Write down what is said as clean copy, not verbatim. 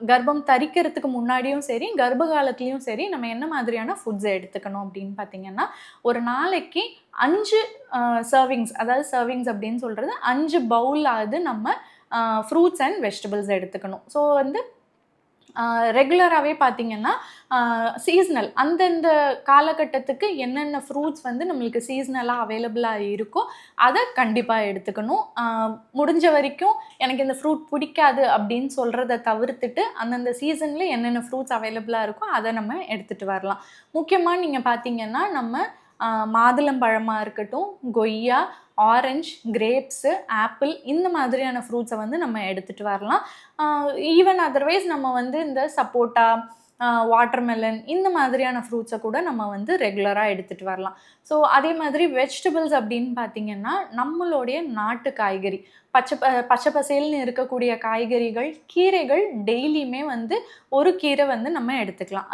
கர்ப்பம் தரிக்கிறதுக்கு முன்னாடியும் சரி, கர்ப்ப காலத்திலயும் சரி, நம்ம என்ன மாதிரியான ஃபுட்ஸ எடுத்துக்கணும் அப்படின்னு பார்த்தீங்கன்னா, ஒரு நாளைக்கு 5 சர்விங்ஸ், அதாவது சர்விங்ஸ் அப்படின்னு சொல்றது 5 பவுலாவது நம்ம ஃப்ரூட்ஸ் அண்ட் வெஜிடபிள்ஸ் எடுத்துக்கணும். ஸோ வந்து ரெகுலராகவே பார்த்தீங்கன்னா, சீசனல் அந்தந்த காலகட்டத்துக்கு என்னென்ன ஃப்ரூட்ஸ் வந்து நம்மளுக்கு சீசனலா அவைலபிளா இருக்கோ, அத கண்டிப்பா எடுத்துக்கணும். முடிஞ்ச வரைக்கும் எனக்கு இந்த ஃப்ரூட் பிடிக்காது அப்படின்னு சொல்றத தவிர்த்துட்டு, அந்தந்த சீசன்ல என்னென்ன ஃப்ரூட்ஸ் அவைலபிளா இருக்கோ, அத நம்ம எடுத்துட்டு வரலாம். முக்கியமா நீங்க பார்த்தீங்கன்னா, நம்ம மாதுளம்பழமா இருக்கட்டும், கொய்யா, ஆரஞ்ச், கிரேப்ஸு, ஆப்பிள் இந்த மாதிரியான ஃப்ரூட்ஸ வந்து நம்ம எடுத்துட்டு வரலாம். ஈவன் அதர்வைஸ் நம்ம வந்து இந்த சப்போட்டா, வாட்டர்மெலன் இந்த மாதிரியான ஃப்ரூட்ஸ கூட நம்ம வந்து ரெகுலரா எடுத்துட்டு வரலாம். ஸோ அதே மாதிரி வெஜிடபிள்ஸ் அப்படின்னு பார்த்தீங்கன்னா, நம்மளுடைய நாட்டு காய்கறி, பச்சை பசேல்னு இருக்கக்கூடிய காய்கறிகள், கீரைகள் டெய்லியுமே வந்து ஒரு கீரை வந்து நம்ம எடுத்துக்கலாம்.